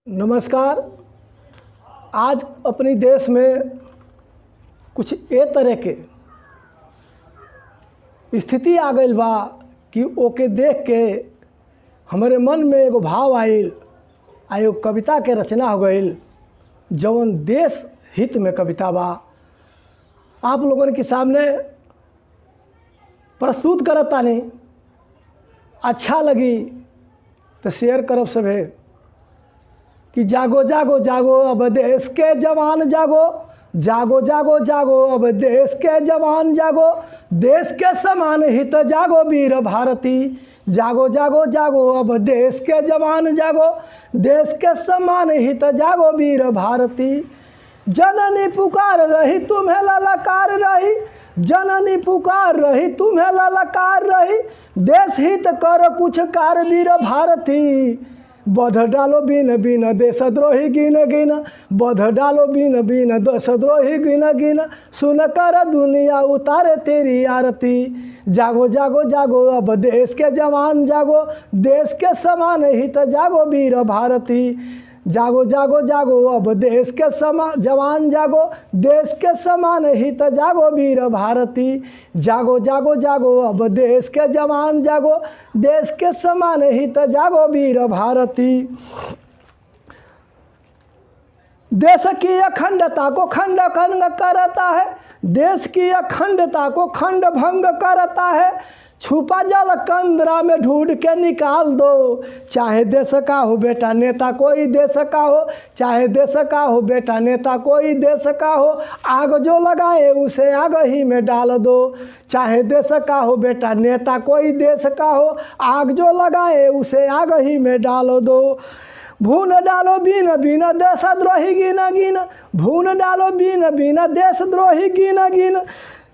नमस्कार। आज अपनी देश में कुछ ए तरह के स्थिति आ गई बा कि ओके देख के हमारे मन में एगो भाव आइल आ एगो कविता के रचना हो गई जवन देश हित में कविता बा आप लोगों के सामने प्रस्तुत करत तानी। अच्छा लगी तो शेयर करब सभे कि जागो जागो जागो अब देश के जवान जागो, जागो जागो जागो अब देश के जवान जागो, देश के समान हित जागो वीर भारती। जागो जागो जागो अब देश के जवान जागो, देश के समान हित जागो वीर भारती। जननी पुकार रही तुम्हें ललकार रही, जननी पुकार रही तुम्हें ललकार रही, देश हित करो कुछ कार वीर भारती। बध डालो बिन बिन देशद्रोही गिन गिन, बध डालो बिन बिन देशद्रोही गिन गिन, सुन कर दुनिया उतारे तेरी आरती। जागो जागो जागो अब देश के जवान जागो, देश के समान हित जागो वीर भारती। जागो जागो जागो अब देश के जवान जागो, देश के समान हित जागो वीर भारती। जागो जागो जागो अब देश के जवान जागो, देश के समान हित जागो वीर भारती। देश की अखंडता को खंड खंड करता है, देश की अखंडता को खंड भंग करता है, छुपा जल कंदरा में ढूंढ के निकाल दो। चाहे देश का हो बेटा नेता कोई देश का हो, चाहे देश का हो बेटा नेता कोई देश का हो, आग जो लगाए उसे आग ही में डाल दो। चाहे देश का हो बेटा नेता कोई देश का हो, आग जो लगाए उसे आग ही में डाल दो। भून डालो बिन बिन देशद्रोही गिन गिन, भून डालो बिन बिन देशद्रोही गिन गिन,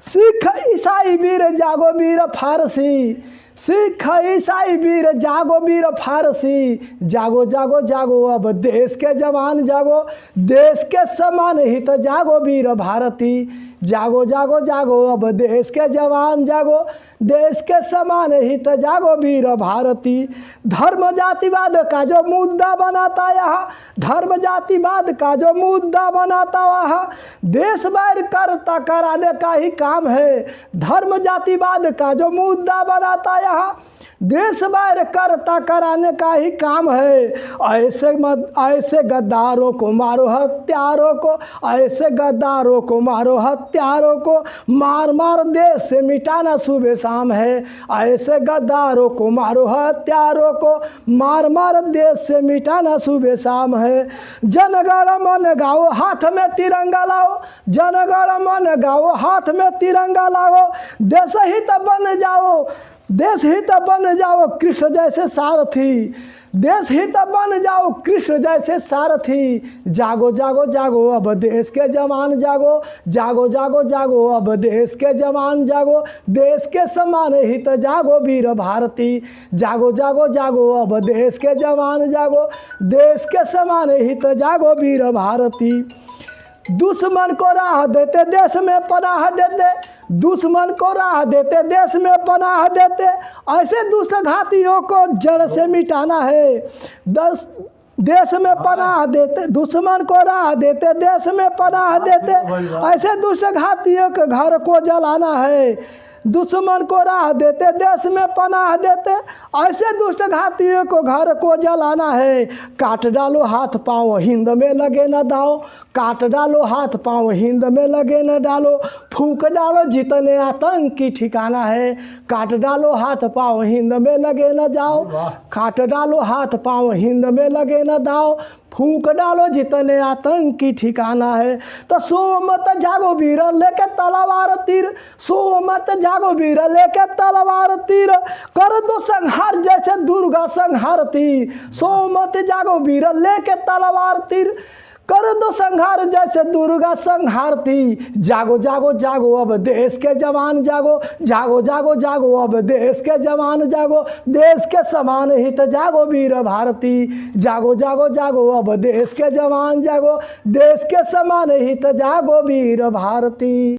सिख ईसाई वीर जागो वीर फारसी, सिख ईसाई वीर जागो वीर फारसी। जागो जागो जागो अब देश के जवान जागो, देश के समान हित जागो वीर भारती। जागो जागो जागो अब देश के जवान जागो, देश के समान हित जागो वीर भारती। धर्म जातिवाद का जो मुद्दा बनाता यहाँ, धर्म जातिवाद का जो मुद्दा बनाता वहाँ, देश बैर करता कराने का ही काम है। धर्म जातिवाद का जो मुद्दा बनाता यहाँ, देश बैर करता कराने का ही काम है। ऐसे गद्दारों को मारो हत्यारों को, ऐसे गद्दारों को मारो हत्यारों को, मार मार देश से मिटाना सुबह शाम है। ऐसे गद्दारों को मारो हत्यारों को, मार मार देश से मिटाना सुबह शाम है। जनगण मन गाओ हाथ में तिरंगा लाओ, जनगण मन गाओ हाथ में तिरंगा लाओ, देश हित बन जाओ, देश हित बन जाओ कृष्ण जैसे सारथी, देश हित बन जाओ कृष्ण जैसे सारथी। जागो जागो जागो अब देश के जवान जागो, जागो जागो जागो अब देश के जवान जागो, देश के समान हित जागो वीर भारती। जागो जागो जागो अब देश के जवान जागो, देश के समान हित जागो वीर भारती। दुश्मन को राह देते देश में पनाह देते, दुश्मन को राह देते देश में पनाह देते, ऐसे दुष्ट घातियों को जड़ से मिटाना है। देश में पनाह देते, दुश्मन को राह देते देश में पनाह देते, ऐसे दुष्ट घातियों के घर को जलाना है। दुश्मन को राह देते देश में पनाह देते, ऐसे दुष्ट घातियों को घर को जलाना है। काट डालो हाथ पाँव हिंद में लगे न दाओ, काट डालो हाथ पाँव हिंद में लगे न डालो, फूंक डालो जितने आतंकी ठिकाना है। काट डालो हाथ पाँव हिंद में लगे न जाओ, काट डालो हाथ पाँव हिंद में लगे न दाओ, फूंक डालो जितने आतंकी ठिकाना है। तो सो मत जागो वीर लेके तलवार तीर, सो मत जागो वीर लेके तलवार तीर, कर दो संहार जैसे दुर्गा संहारती। सो मत जागो वीर लेके तलवार तीर, कर दो संहार जैसे दुर्गा संहारती। जागो जागो जागो अब देश के जवान जागो, जागो जागो जागो अब देश के जवान जागो, देश के समान हित जागो वीर भारती। जागो जागो जागो अब देश के जवान जागो, देश के समान हित जागो वीर भारती।